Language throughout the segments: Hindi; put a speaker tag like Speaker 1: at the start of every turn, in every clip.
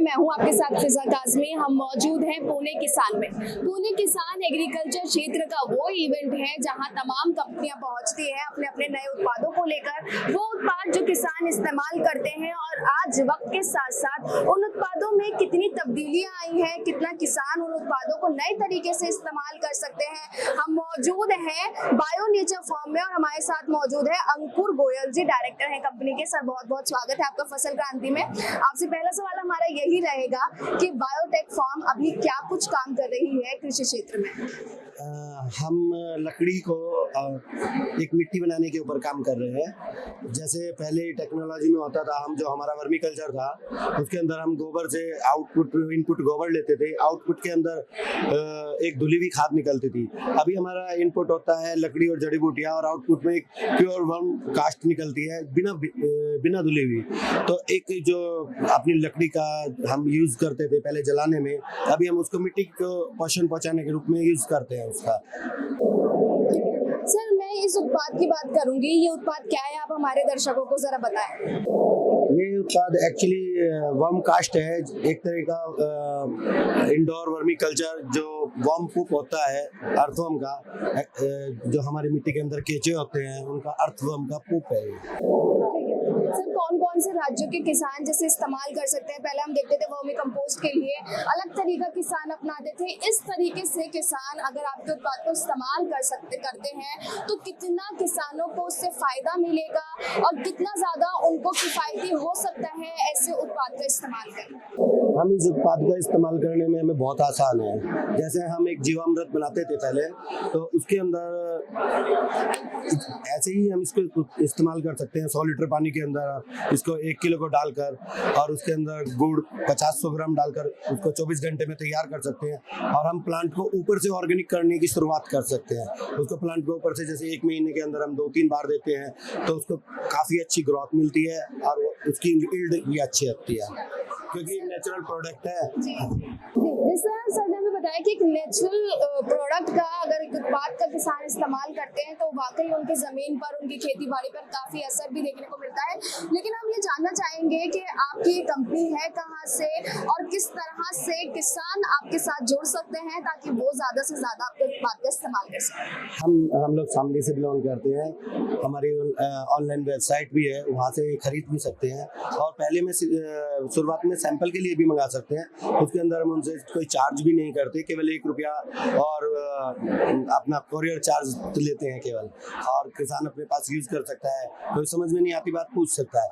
Speaker 1: मैं हूं आपके साथ फिजा काज़मी। हम मौजूद हैं पुणे किसान में। पुणे किसान एग्रीकल्चर क्षेत्र का वो इवेंट है जहां तमाम कंपनियां पहुंचती हैं अपने अपने नए उत्पादों को लेकर, वो उत्पाद जो किसान इस्तेमाल करते हैं। और आज वक्त के साथ साथ उन उत्पादों में कितनी तब्दीलियां आई हैं, कितना किसान उन उत्पादों को नए तरीके से इस्तेमाल कर सकते हैं। हम मौजूद हैं बायो नेचर फार्म में और हमारे साथ मौजूद है अंकुर गोयल जी, डायरेक्टर हैं कंपनी के। सर बहुत बहुत स्वागत है आपका फसल क्रांति में। आपसे पहला सवाल हमारा यही रहेगा कि बायोटेक फार्म अभी क्या कुछ काम कर रही है कृषि क्षेत्र में?
Speaker 2: हम लकड़ी को एक मिट्टी बनाने के ऊपर काम कर रहे हैं। जैसे पहले टेक्नोलॉजी में होता था, हम जो हमारा वर्मी कल्चर था उसके अंदर हम गोबर से आउटपुट इनपुट गोबर लेते थे, आउटपुट के अंदर एक धुली हुई खाद निकलती थी। अभी हमारा इनपुट होता है लकड़ी और जड़ी बूटियां और आउटपुट में एक प्योर वर्म कास्ट निकलती है बिना धुली हुई। तो एक जो अपनी लकड़ी का हम यूज करते थे पहले जलाने में, अभी हम उसको मिट्टी को पोषण पहुंचाने के रूप में यूज करते हैं उसका।
Speaker 1: सर मैं इस उत्पाद की बात करूंगी, ये उत्पाद क्या है आप हमारे दर्शकों को जरा बताएं।
Speaker 2: ये उत्पाद एक्चुअली वर्म कास्ट है, एक तरह का इंडोर वर्मी कल्चर जो वर्म पुप होता है अर्थवर्म का, जो हमारी मिट्टी के अंदर केंचुए होते हैं उनका अर्थवर्म का पुप है।
Speaker 1: सर कौन कौन से राज्यों के किसान जैसे इस्तेमाल कर सकते हैं? पहले हम देखते थे वर्मी कंपोस्ट के लिए अलग तरीका किसान अपनाते थे, इस तरीके से किसान अगर आपके उत्पाद को इस्तेमाल करते हैं तो कितना किसानों को उससे फायदा मिलेगा और कितना ज्यादा उनको किफायती हो सकता है ऐसे उत्पाद का इस्तेमाल करना?
Speaker 2: हम इस उत्पाद का इस्तेमाल करने में हमें बहुत आसान है। जैसे हम एक जीवामृत बनाते थे पहले, तो उसके अंदर ऐसे ही हम इसको इस्तेमाल कर सकते हैं। 100 लीटर पानी के अंदर इसको 1 किलो को डालकर और उसके अंदर गुड़ 50-100 ग्राम डालकर उसको 24 घंटे में तैयार कर सकते हैं। और हम प्लांट को ऊपर से ऑर्गेनिक करने की शुरुआत कर सकते हैं। उसको प्लांट को ऊपर से जैसे 1 महीने के अंदर हम 2-3 बार देते हैं तो उसको काफ़ी अच्छी ग्रोथ मिलती है और उसकी यील्ड भी अच्छी आती है क्योंकि नेचुरल प्रोडक्ट है।
Speaker 1: जैसे सर ने हमें बताया कि एक नेचुरल प्रोडक्ट का अगर एक उत्पाद का किसान इस्तेमाल करते हैं तो वाकई उनकी जमीन पर, उनकी खेती बाड़ी पर काफी असर भी देखने को मिलता है। लेकिन हम ये जानना चाहेंगे कि आपकी ये कंपनी है कहाँ से और किस तरह से किसान आपके साथ जुड़ सकते हैं ताकि वो ज्यादा से ज्यादा आपके उत्पाद का इस्तेमाल कर सकें?
Speaker 2: हम लोग शामली से बिलोंग करते हैं। हमारी ऑनलाइन वेबसाइट भी है, वहाँ से खरीद भी सकते हैं। और पहले में शुरुआत में सैंपल के लिए भी मंगा सकते हैं। उसके अंदर हम उनसे कोई चार्ज भी नहीं करते, केवल 1 रुपया और अपना कोरियर चार्ज लेते हैं केवल। और किसान अपने पास यूज कर सकता है, कोई समझ में नहीं आती बात पूछ सकता है।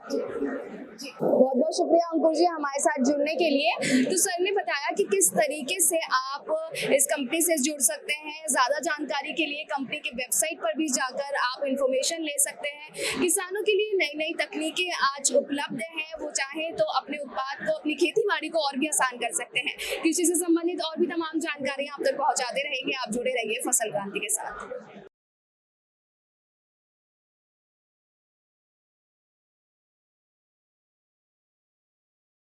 Speaker 1: बहुत बहुत शुक्रिया अंकुर जी हमारे साथ जुड़ने के लिए। तो सर ने बताया कि किस तरीके से आप इस कंपनी से जुड़ सकते हैं। ज्यादा जानकारी के लिए कंपनी की वेबसाइट पर भी जाकर आप इंफॉर्मेशन ले सकते हैं। किसानों के लिए नई नई तकनीकें आज उपलब्ध हैं, वो चाहे तो अपने उत्पाद को, अपनी खेती बाड़ी को और भी आसान कर सकते हैं। कृषि से संबंधित और भी तमाम जानकारियां आप तक पहुंचाते रहेंगे। आप जुड़े रहिए फसल क्रांति के साथ।